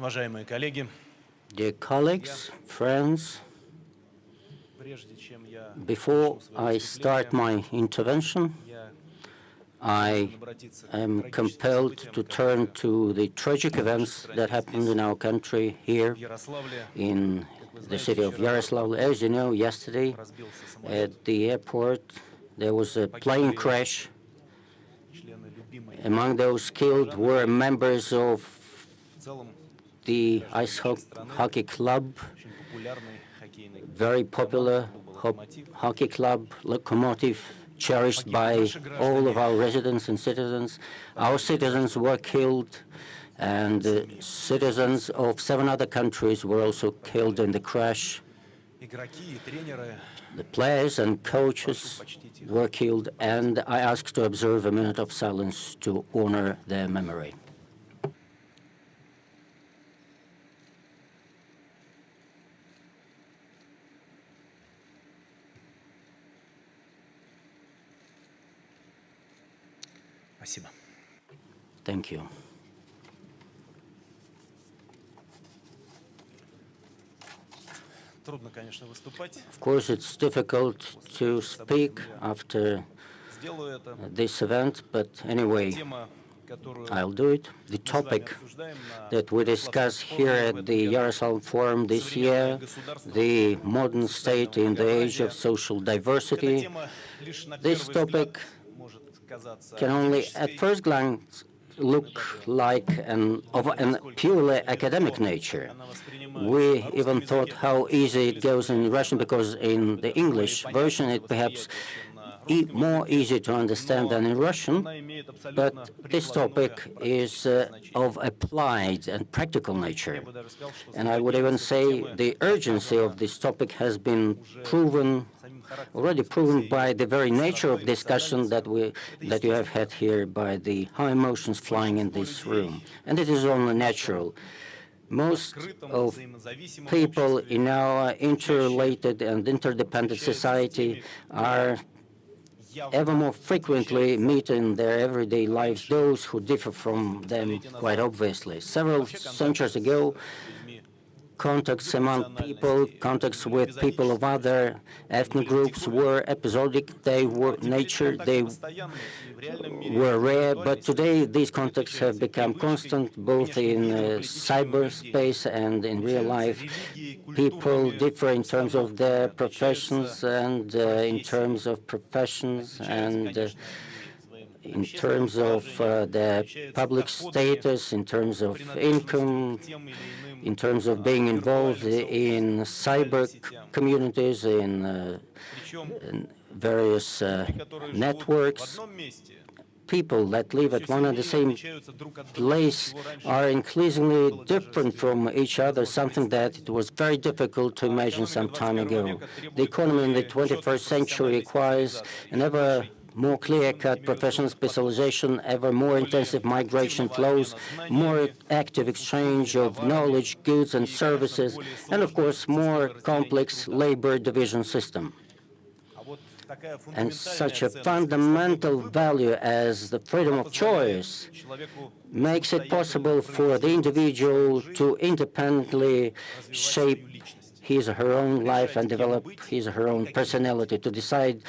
Уважаемые коллеги, Dear colleagues, friends, прежде чем я before начну свое I start выступление, my intervention, я I должен обратиться к am трагическим compelled событиям, to turn которые to the tragic в нашей events that стране happened здесь, in our country в here Ярославле. in Как вы the знаете, city of вчера в Yaroslavl. аэропорту As you know, yesterday разбился самолет, at the airport there was a plane погибли crash. члены любимой Among those killed were members of в целом the граждане ice нашей страны, hockey club, очень популярной хоккейной very popular команды «Клуб Локомотив». hockey club, Lokomotiv, cherished by all of our residents and citizens. Our citizens were killed, and citizens of 7 other countries were also killed in the crash. Игроки и тренеры, The players and coaches were killed, and I ask to observe a minute of silence to honor their memory. спасибо. Thank you. Трудно, конечно, выступать. Of course, it's difficult to speak after Сделаю это. this event, but anyway, Тема, которую I'll do it. The мы с вами topic обсуждаем на that we discuss here at the Yaroslavl Forum this year, the modern state in the age of social diversity. This topic can only, at first glance, look like of a purely academic nature. We even thought how easy it goes in Russian, because in the English version it perhaps more easy to understand than in Russian, but this topic is of applied and practical nature. And I would even say the urgency of this topic has been already proven by the very nature of discussion that you have had here, by the high emotions flying in this room. And it is only natural. Most of people in our interrelated and interdependent society are ever more frequently meet in their everyday lives those who differ from them quite obviously. Several centuries ago, contacts among people, contacts with people of other ethnic groups were episodic, they were rare, but today these contacts have become constant, both in cyberspace and in real life. People differ in terms of their professions and in terms of their public status, in terms of income, in terms of being involved in cyber communities, in various networks. People that live at one and the same place are increasingly different from each other, something that it was very difficult to imagine some time ago. The economy in the 21st century requires an ever more clear-cut professional specialization, ever more intensive migration flows, more active exchange of knowledge, goods and services, and of course more complex labor division system. And such a fundamental value as the freedom of choice makes it possible for the individual to independently shape his or her own life and develop his or her own personality, to decide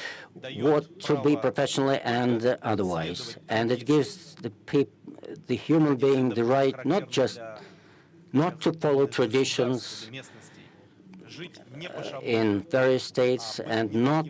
what to be professionally and otherwise. And it gives the human being the right not to follow traditions in various states, and not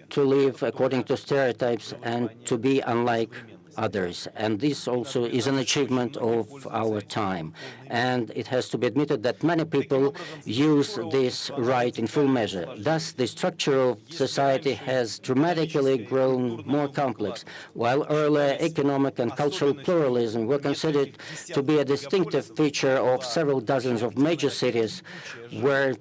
to live according to stereotypes, and to be unlike others. And this also is an achievement of our time. And it has to be admitted that many people use this right in full measure. Thus, the structure of society has dramatically grown more complex. While earlier economic and cultural pluralism were considered to be a distinctive feature of several dozens of major cities where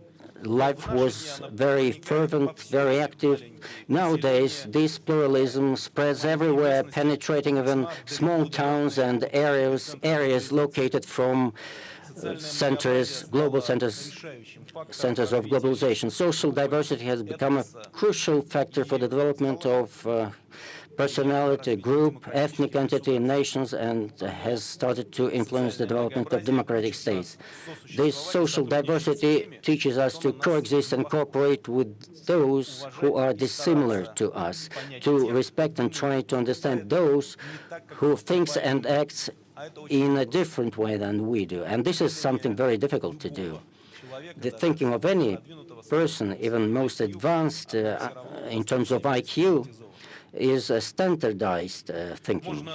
life was very fervent, very active. Nowadays, this pluralism spreads everywhere, penetrating even small towns and areas located from global centers of globalization. Social diversity has become a crucial factor for the development of personality, group, ethnic entity, nations, and has started to influence the development of democratic states. This social diversity teaches us to coexist and cooperate with those who are dissimilar to us, to respect and try to understand those who thinks and acts in a different way than we do. And this is something very difficult to do. The thinking of any person, even most advanced in terms of IQ, is a standardized thinking.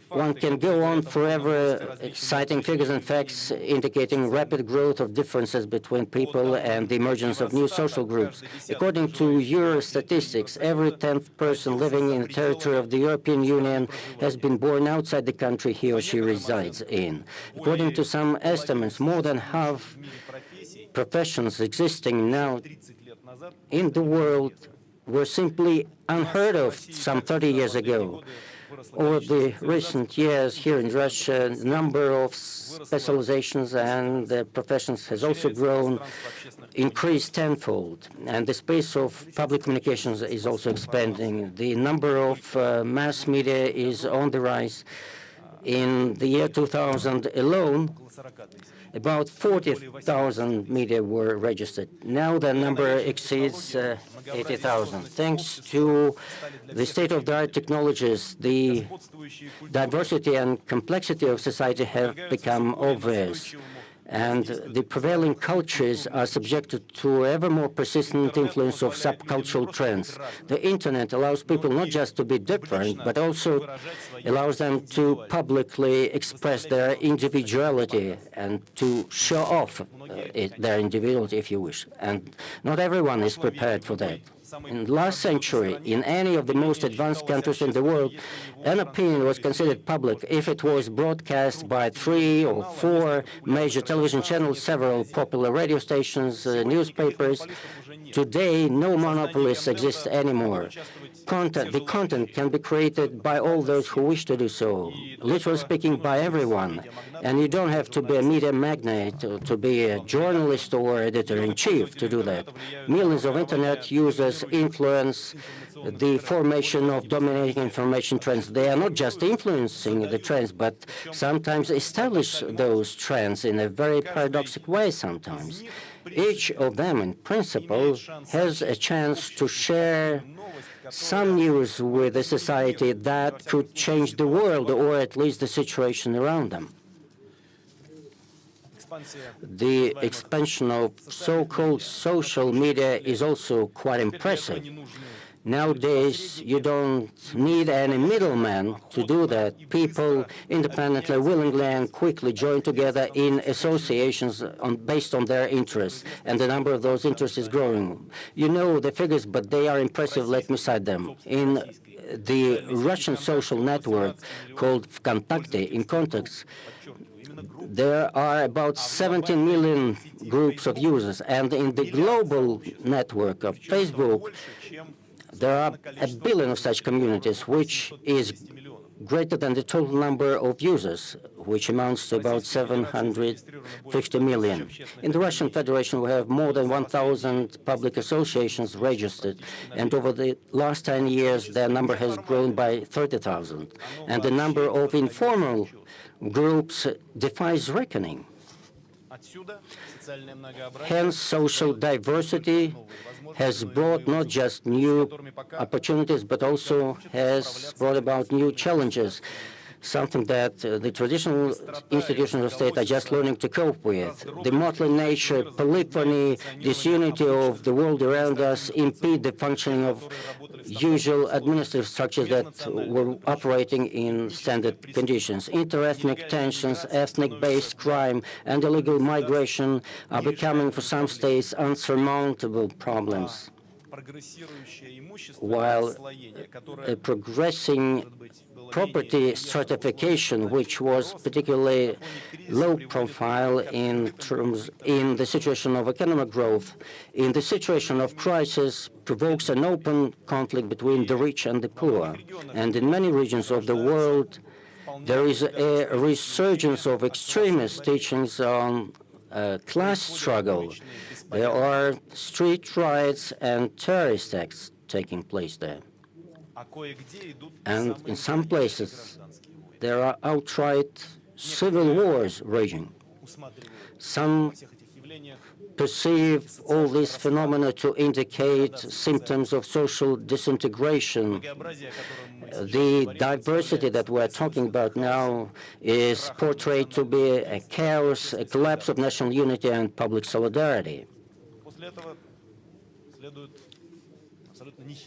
One can go on forever citing figures and facts indicating rapid growth of differences between people and the emergence of new social groups. According to Euro statistics, every 10th person living in the territory of the European Union has been born outside the country he or she resides in. According to some estimates, more than half professions existing now in the world were simply unheard of some 30 years ago. Over the recent years here in Russia, the number of specializations and professions has also grown, increased tenfold, and the space of public communications is also expanding. The number of mass media is on the rise. In the year 2000 alone, about 40,000 media were registered. Now the number exceeds 80,000. Thanks to the state-of-the-art technologies, the diversity and complexity of society have become obvious, and the prevailing cultures are subjected to ever more persistent influence of subcultural trends. The Internet allows people not just to be different, but also allows them to publicly express their individuality and to show off their individuality, if you wish. And not everyone is prepared for that. In the last century, in any of the most advanced countries in the world, an opinion was considered public if it was broadcast by 3 or 4 major television channels, several popular radio stations, newspapers. Today, no monopolists exist anymore. The content can be created by all those who wish to do so, literally speaking, by everyone. And you don't have to be a media magnate or to be a journalist or editor-in-chief to do that. Millions of Internet users influence the formation of dominating information trends. They are not just influencing the trends, but sometimes establish those trends in a very paradoxical way sometimes. Each of them, in principle, has a chance to share some news with the society that could change the world, or at least the situation around them. The expansion of so-called social media is also quite impressive. Nowadays, you don't need any middleman to do that. People independently, willingly, and quickly join together in associations based on their interests, and the number of those interests is growing. You know the figures, but they are impressive. Let me cite them. In the Russian social network called VKontakte, in context, there are about 17 million groups of users, and in the global network of Facebook, there are 1 billion of such communities, which is greater than the total number of users, which amounts to about 750 million. In the Russian Federation, we have more than 1,000 public associations registered, and over the last 10 years, their number has grown by 30,000. And the number of informal groups defies reckoning. Hence, social diversity has brought not just new opportunities, but also has brought about new challenges, something that the traditional institutions of state are just learning to cope with. The motley nature, polyphony, disunity of the world around us impede the functioning of usual administrative structures that were operating in standard conditions. Interethnic tensions, ethnic-based crime, and illegal migration are becoming, for some states, unsurmountable problems. While a progressing property stratification, which was particularly low profile in the situation of economic growth, in the situation of crisis, provokes an open conflict between the rich and the poor. And in many regions of the world, there is a resurgence of extremist teachings on class struggle. There are street riots and terrorist acts taking place there. And in some places, there are outright civil wars raging. Some perceive all these phenomena to indicate symptoms of social disintegration. The diversity that we're talking about now is portrayed to be a chaos, a collapse of national unity and public solidarity.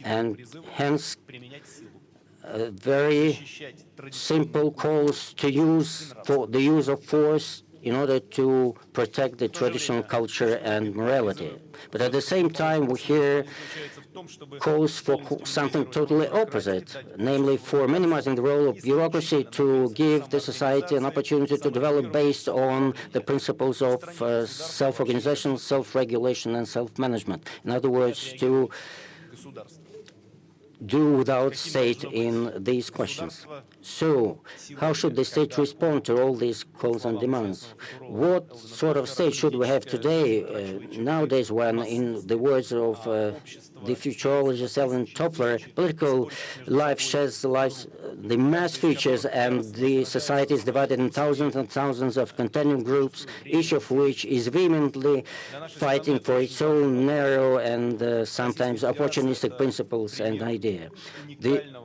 And hence, very simple calls to use for the use of force in order to protect the traditional culture and morality. But at the same time, we hear calls for something totally opposite, namely for minimizing the role of bureaucracy to give the society an opportunity to develop based on the principles of self-organization, self-regulation, and self-management. In other words, to do without state in these questions. So, how should the state respond to all these calls and demands? What sort of state should we have today, nowadays, when, in the words of the futurologist Ellen Toffler, political life sheds the mass features, and the society is divided in thousands and thousands of contending groups, each of which is vehemently fighting for its own narrow and sometimes opportunistic principles and ideas.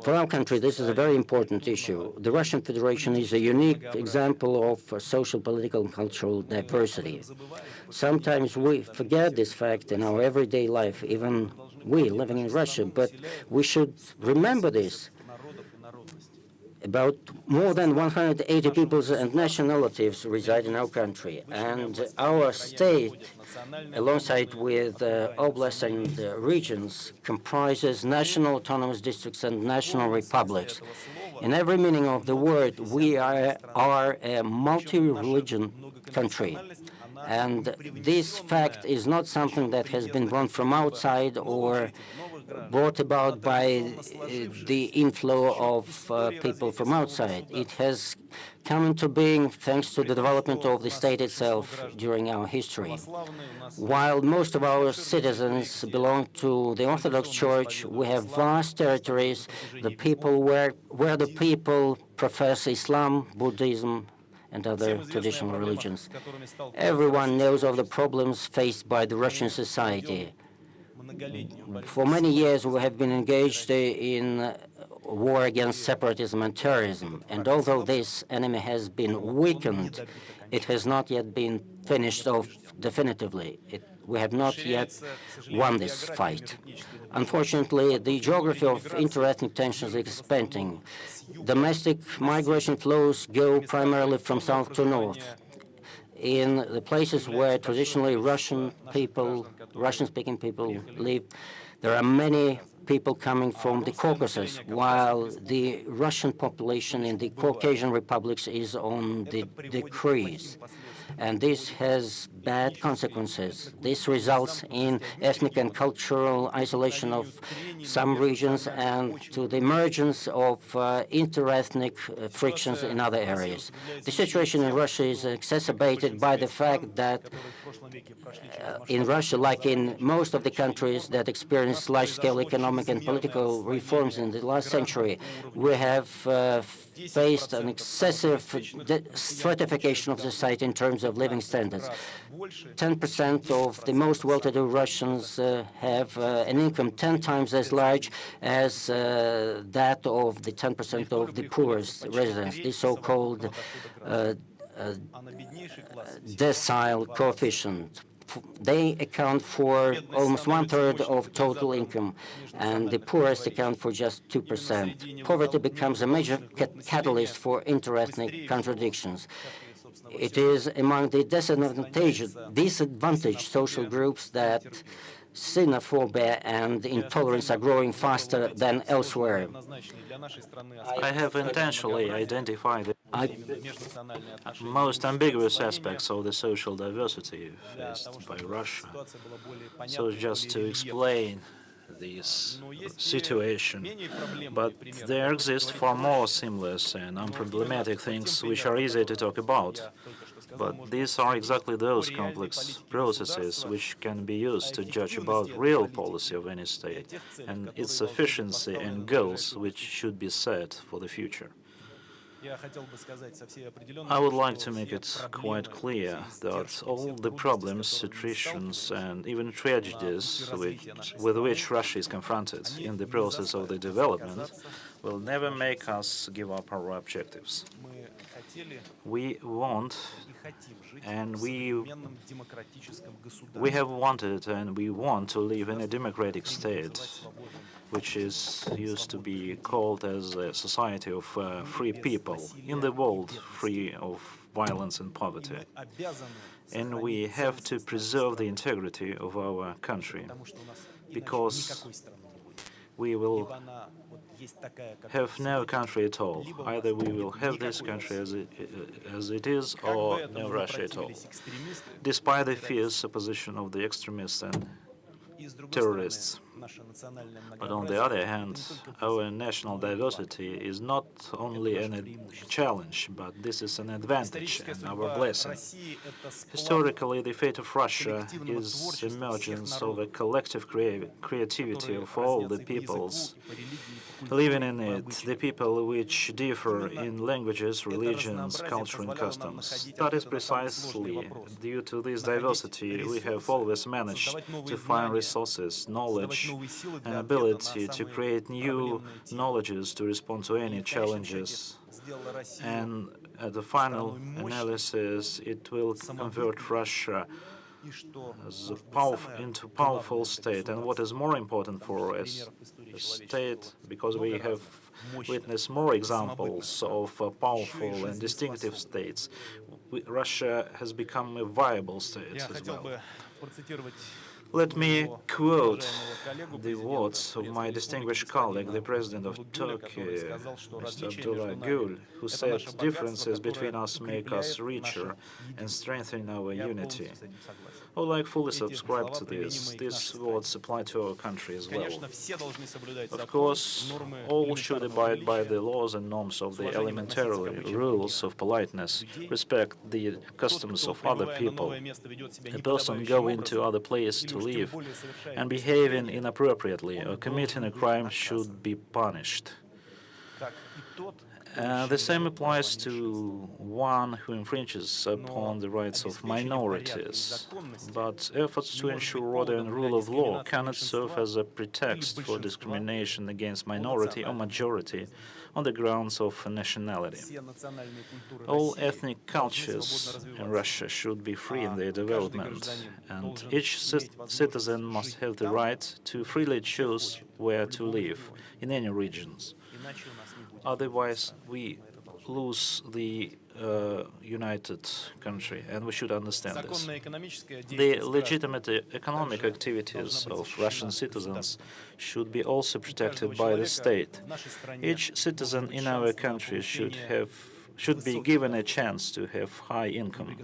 For our country, this is a very important issue. The Russian Federation is a unique example of social, political, and cultural diversity. Sometimes we forget this fact in our everyday life, even we living in Russia, but we should remember this. About more than 180 peoples and nationalities reside in our country, and our state, alongside with oblasts and regions, comprises national autonomous districts and national republics. In every meaning of the word, we are a multi-religion country. And this fact is not something that has been brought from outside or brought about by the inflow of people from outside. It has come into being thanks to the development of the state itself during our history. While most of our citizens belong to the Orthodox Church, we have vast territories where the people profess Islam, Buddhism, and other traditional religions. Everyone knows of the problems faced by the Russian society. For many years, we have been engaged in war against separatism and terrorism, and although this enemy has been weakened, it has not yet been finished off definitively. We have not yet won this fight. Unfortunately, the geography of interethnic tensions is expanding. Domestic migration flows go primarily from south to north. In the places where traditionally Russian-speaking people live, there are many people coming from the Caucasus, while the Russian population in the Caucasian republics is on the decrease. And this has bad consequences. This results in ethnic and cultural isolation of some regions and to the emergence of interethnic frictions in other areas. The situation in Russia is exacerbated by the fact that in Russia, like in most of the countries that experienced large-scale economic and political reforms in the last century, we have faced an excessive stratification of society in terms of living standards. 10% of the most well-to-do Russians have an income 10 times as large as that of the 10% of the poorest residents, the so-called decile coefficient. They account for almost one-third of total income, and the poorest account for just 2%. Poverty becomes a major catalyst for interethnic contradictions. It is among the disadvantaged social groups that xenophobia and intolerance are growing faster than elsewhere. I have intentionally identified the most ambiguous aspects of the social diversity faced by Russia. So just to explain this situation, but there exist far more seamless and unproblematic things which are easy to talk about. But these are exactly those complex processes which can be used to judge about real policy of any state and its efficiency and goals which should be set for the future. I would like to make it quite clear that all the problems, situations, and even tragedies with which Russia is confronted in the process of the development will never make us give up our objectives. We want and we have wanted and we want to live in a democratic state, which is used to be called as a society of free people in the world free of violence and poverty. And we have to preserve the integrity of our country, because we will have no country at all. Either we will have this country as it is, or no Russia at all, despite the fierce opposition of the extremists and terrorists. But on the other hand, our national diversity is not only a challenge, but this is an advantage and our blessing. Historically, the fate of Russia is the emergence of a collective creativity of all the peoples living in it, the people which differ in languages, religions, culture, and customs. That is precisely due to this diversity we have always managed to find resources, knowledge, and ability to create new knowledges to respond to any challenges. And at the final analysis, it will convert Russia into a powerful state. And what is more important for us, a state, because we have witnessed more examples of powerful and distinctive states, Russia has become a viable state as well. Let me quote the words of my distinguished colleague, the President of Turkey, Mr. Abdullah Gül, who said, "Differences between us make us richer and strengthen our unity." I would like fully subscribe to this. These words apply to our country as well. Of course, all should abide by the laws and norms of the elementary rules of politeness, respect the customs of other people. A person going to other place to live and behaving inappropriately or committing a crime should be punished. The same applies to one who infringes upon the rights of minorities. But efforts to ensure order and rule of law cannot serve as a pretext for discrimination against minority or majority on the grounds of nationality. All ethnic cultures in Russia should be free in their development, and each citizen must have the right to freely choose where to live in any regions. Otherwise, we lose the united country, and we should understand this. The legitimate economic activities of Russian citizens should be also protected by the state. Each citizen in our country should be given a chance to have high income.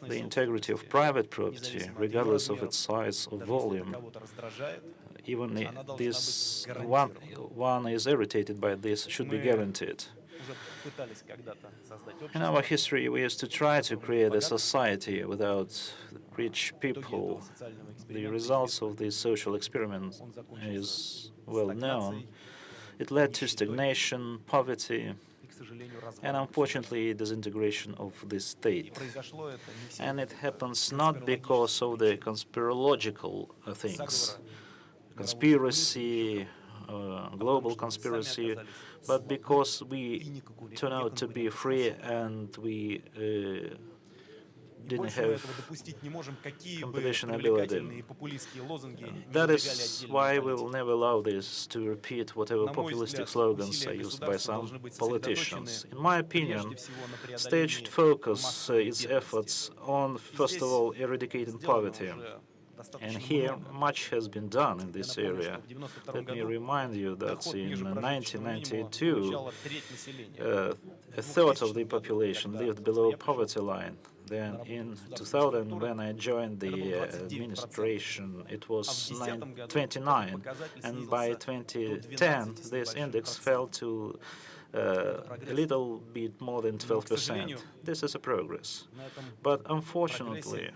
The integrity of private property, regardless of its size or volume, even if this one is irritated by this, should be guaranteed. In our history, we used to try to create a society without rich people. The results of this social experiment is well known. It led to stagnation, poverty, and unfortunately disintegration of the state. And it happens not because of the conspirological things, conspiracy, global conspiracy, but because we turn out to be free and we didn't have competition ability. That is why we will never allow this to repeat whatever populistic slogans are used by some politicians. In my opinion, state should focus its efforts on, first of all, eradicating poverty. And here, much has been done in this area. Let me remind you that in 1992, a third of the population lived below poverty line. Then in 2000, when I joined the administration, it was 29, and by 2010, this index fell to a little bit more than 12%. This is a progress. But unfortunately,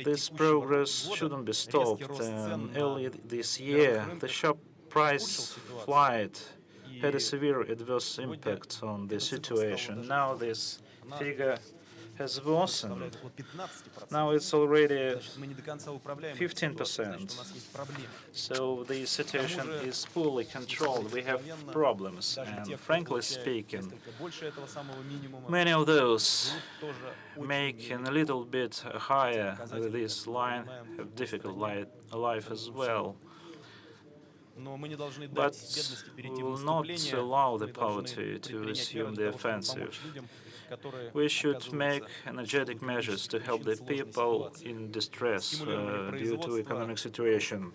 this progress shouldn't be stopped. And early this year, the sharp price flight had a severe adverse impact on the situation. Now this figure has worsened. Now it's already 15%. So the situation is poorly controlled. We have problems, and frankly speaking, many of those making a little bit higher this line have difficult life as well. But we will not allow the poverty to assume the offensive. We should make energetic measures to help the people in distress due to economic situation.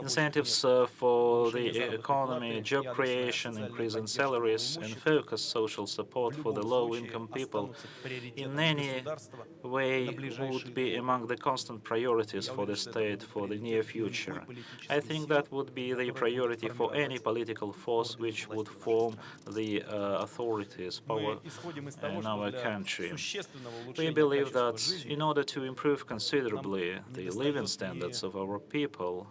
Incentives for the economy, job creation, increase in salaries, and focused social support for the low-income people in any way would be among the constant priorities for the state for the near future. I think that would be the priority for any political force which would form the authorities power in our country. We believe that in order to improve considerably the living standards of our people,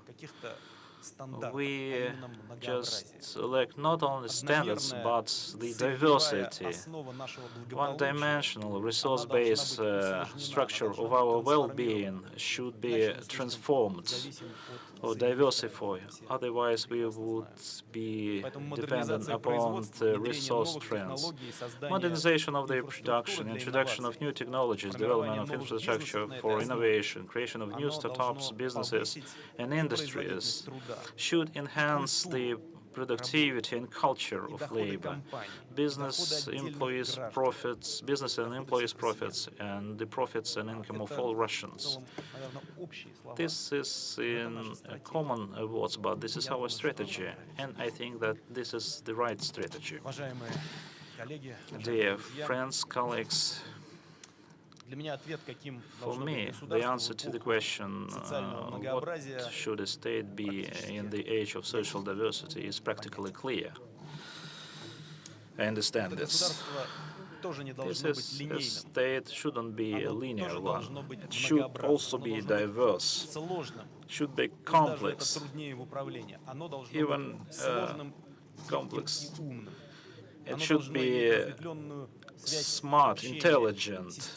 we just lack not only standards, but the diversity. One-dimensional, resource-based structure of our well-being should be transformed or diversified. Otherwise, we would be dependent upon the resource trends. Modernization of the production, introduction of new technologies, development of infrastructure for innovation, creation of new startups, businesses, and industries should enhance the productivity and culture of labor. Business and employees' profits, and the profits and income of all Russians. This is in common words, but this is our strategy, and I think that this is the right strategy. Dear friends, colleagues, for me, the answer to the question, what should a state be in the age of social diversity, is practically clear. I understand this. A state shouldn't be a linear one. It should also be diverse. It should be complex, even complex. It should be smart, intelligent.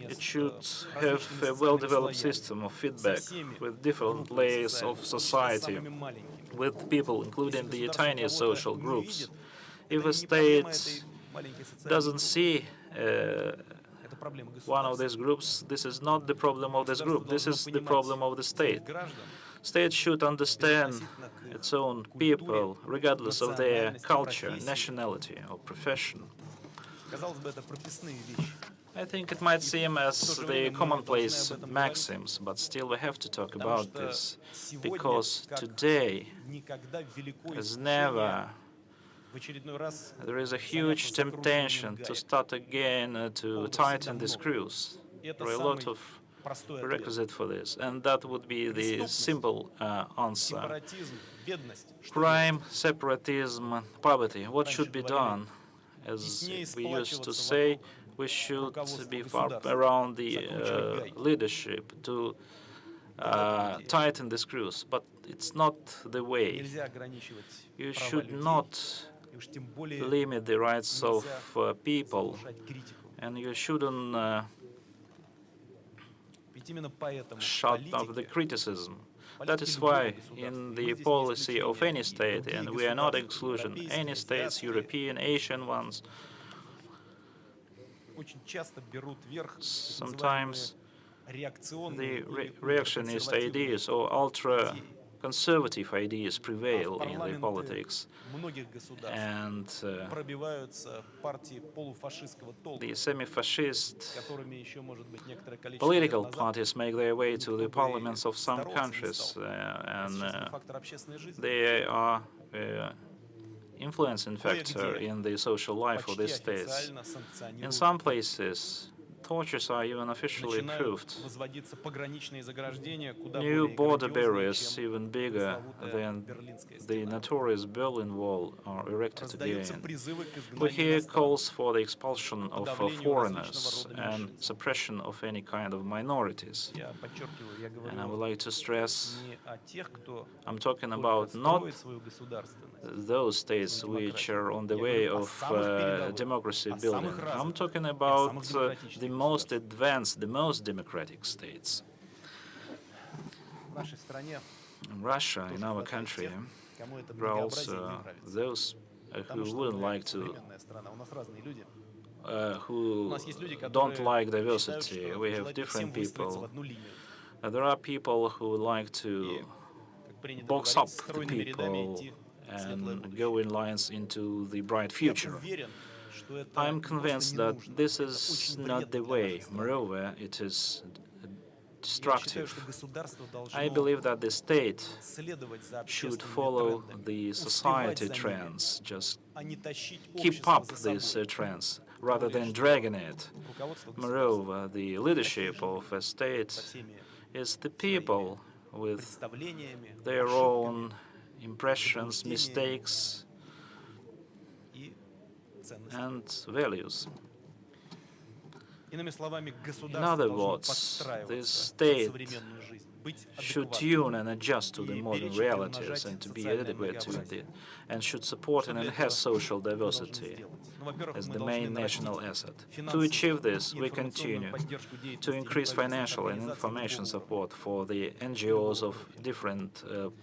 It should have a well-developed system of feedback with different layers of society, with people, including the tiniest social groups. If a state doesn't see one of these groups, this is not the problem of this group. This is the problem of the state. State should understand its own people, regardless of their culture, nationality, or profession. I think it might seem as the commonplace maxims, but still we have to talk about this, because today, as never, there is a huge temptation to start again to tighten the screws. There are a lot of prerequisites for this, and that would be the simple answer. Crime, separatism, poverty. What should be done? As we used to say, we should be far around the leadership to tighten the screws, but it's not the way. You should not limit the rights of people, and you shouldn't shut up the criticism. That is why in the policy of any state, and we are not exclusion, any states, European, Asian ones, sometimes the reactionist ideas or ultra-conservative ideas prevail in the politics, and the semi-fascist political parties make their way to the parliaments of some countries, and they are influencing factor in the social life of these states. In some places, tortures are even officially начинают approved. возводиться пограничные заграждения куда New более border грандиозные, barriers, чем even bigger пресловутая than Берлинская the стена. notorious Berlin Wall, are erected Раздаются again. призывы к We изгнанию hear иностранцев, calls for the expulsion of подавлению различного foreigners рода and меньшинств. suppression of any kind of minorities. Я подчеркиваю, я And I would говорю like to stress, не о тех, кто I'm talking только about not строит свою государственность, those states свою which демократию. are on the Я way говорю о of самых передовых, democracy о building. самых I'm развитых talking и о about самых the демократических most государствах. advanced, the most democratic states. В нашей стране In Russia, in тоже our хватает country, тех, кому это there are многообразие не also нравится. those Потому who что wouldn't мы like to, современная страна, у нас разные люди. У who нас есть люди, don't которые like считают, diversity. что We have желательно different всем выстроиться в people. одну линию. There are people who like И, to как принято box говорить, up the стройными рядами people идти в светлое and будущее. go in lines into the bright Я future. уверен, что это I'm не просто convinced не that нужно, this это is очень not вредно the для way. нашей страны. Moreover, it is Я считаю, destructive. что государство I должно believe that the state следовать за should общественными follow трендами, the успевать society за ними, trends, just а не тащить keep общество up за these собой. trends rather Более, than что dragging it. руководство государства Moreover, the leadership of a со state всеми is the своими people with представлениями, their own ошибками impressions, заблуждениями mistakes, и ценностями. and values. Иными словами, In государство other должно words, the подстраиваться под state современную жизнь, быть should адекватным tune and adjust to the и modern беречь и realities приумножать and to be социальное adequate to многообразие. it, and should support Что and для enhance этого social мы должны diversity сделать? Ну, во-первых, as мы the должны main national нарастить asset. To финансовую achieve this, и we информационную continue поддержку to деятельности increase неправительственных financial and организаций information любого уровня. support for the NGOs of different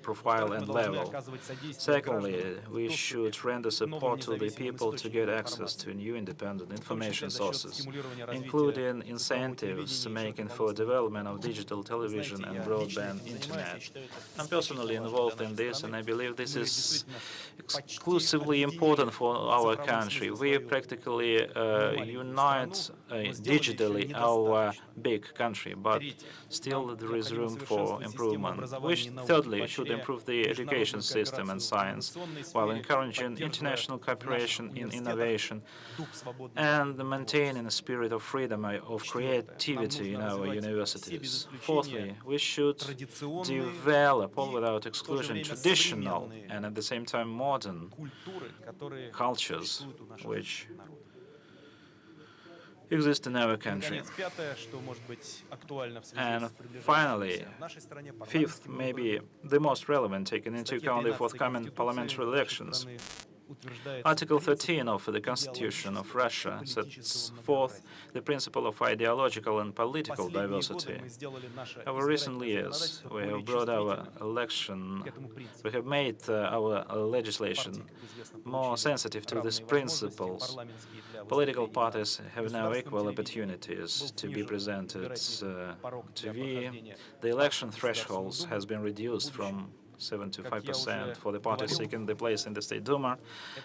profile Во-вторых, мы and должны level. оказывать содействие Secondly, гражданам we в should доступе render к новым support to the независимым people to источникам get access информации, to new independent в том information числе за счет sources, стимулирования развития including цифрового incentives телевидения и making for широкополосного development of digital television Знаете, and я лично broadband этим занимаюсь, я internet. считаю, это I'm исключительно personally важно involved для in нашей this, and I страны. believe this Мы is действительно почти exclusively объединили important for в our цифровом country. смысле We свою practically маленькую unite страну, но сделали еще digitally our недостаточно. big country, but Третье. still Нам there is необходимо room for совершенствовать систему improvement. образования и Which, науки, thirdly, should поощряя improve the education международную system and кооперацию в science, инновационной while сфере, encouraging поддерживая international в cooperation наших in университетах innovation дух свободного and творчества. maintaining a spirit of freedom, of creativity in our universities. Fourthly, we should традиционные develop, all и without в то же exclusion, время traditional современные and at the same time modern культуры, которые cultures существуют у наших which народов. exist in our И, country. наконец, пятое, что может быть актуально в связи And с приближающимся finally, в нашей стране fifth, парламентскими maybe выборами. the most relevant, taking into Статья account the 13 forthcoming Конституции parliamentary нашей elections. страны утверждает Article принцип 13 of the Constitution of Russia sets политического forth многообразия. the principle of ideological and political Последние годы diversity. мы сделали наше Over recent избирательное years, законодательство we более have brought our чувствительным election, к этому принципу. we have made our Партии, legislation как известно, more получили sensitive to these равные возможности principles. парламентские для Political выступления parties на have now государственном equal телевидении. opportunities Был to be снижен presented избирательный порог для TV. прохождения The election в Государственную thresholds Думу. has been reduced В будущем, from 7 to как я 5% уже for the parties говорил, seeking the place in the State Duma.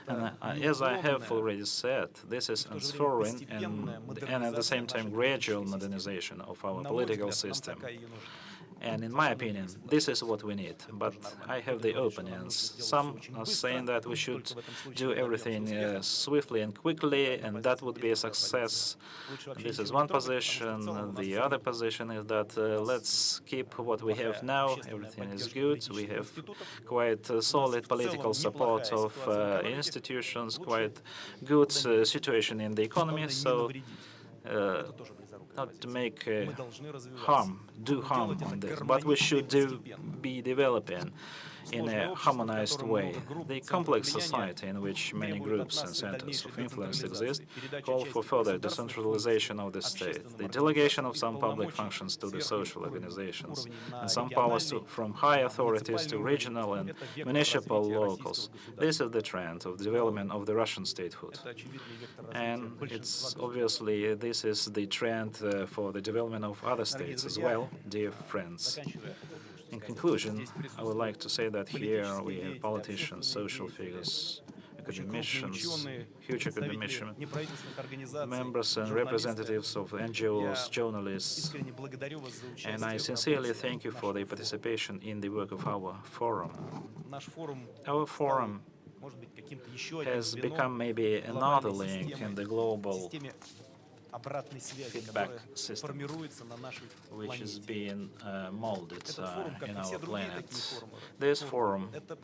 And это as I have неуклонная already said, this is и в то же время ensuring постепенная and at the same модернизация time нашей gradual политической системы. modernization of our На мой political взгляд, нам system. такая и нужна. And in my opinion, this is what we need. But I have the opinions. Some are saying that we should do everything swiftly and quickly, and that would be a success. This is one position. The other position is that let's keep what we have now. Everything is good. We have quite solid political support of institutions, quite good situation in the economy. So not to make do harm on this, but we should be developing in a harmonized way. The complex society in which many groups and centers of influence exist call for further decentralization of the state, the delegation of some public functions to the social organizations, and some powers from high authorities to regional and municipal locals. This is the trend of development of the Russian statehood. And it's obviously this is the trend for the development of other states as well, dear friends. In conclusion, I would like to say that here we have politicians, social figures, academicians, huge academicians, members and representatives of NGOs, journalists, and I sincerely thank you for the participation in the work of our forum. Our forum has become maybe another link in the global обратной связи, feedback которая system, формируется на нашей which is планете. being molded Этот форум, как in и все our другие planet. такие форумы, This forum это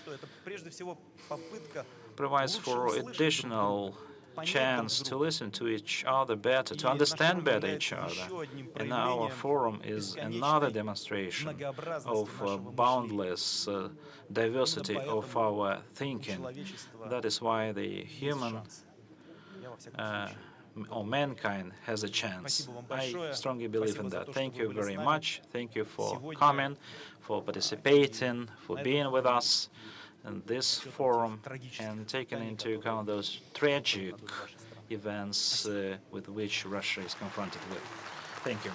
что? Это прежде всего попытка provides лучше for услышать друг additional друга, понять chance друг to друга. listen to each other better, to И наш understand форум better each является other. еще одним And our проявлением forum is another бесконечной demonstration многообразности of нашего мышления. boundless diversity Именно of поэтому our у thinking. человечества That is why the есть human шанс. Я во всяком случае. or mankind has a chance. Спасибо вам I большое. strongly believe Спасибо in за that. то, что Thank вы you были с very нами much. Thank you for сегодня. coming, for participating, for На being этом with форуме us in this с учетом forum тех трагических and taking испытаний, into которые account those проходят tragic на долю вашей страны. events with which Russia is confronted with. Thank you.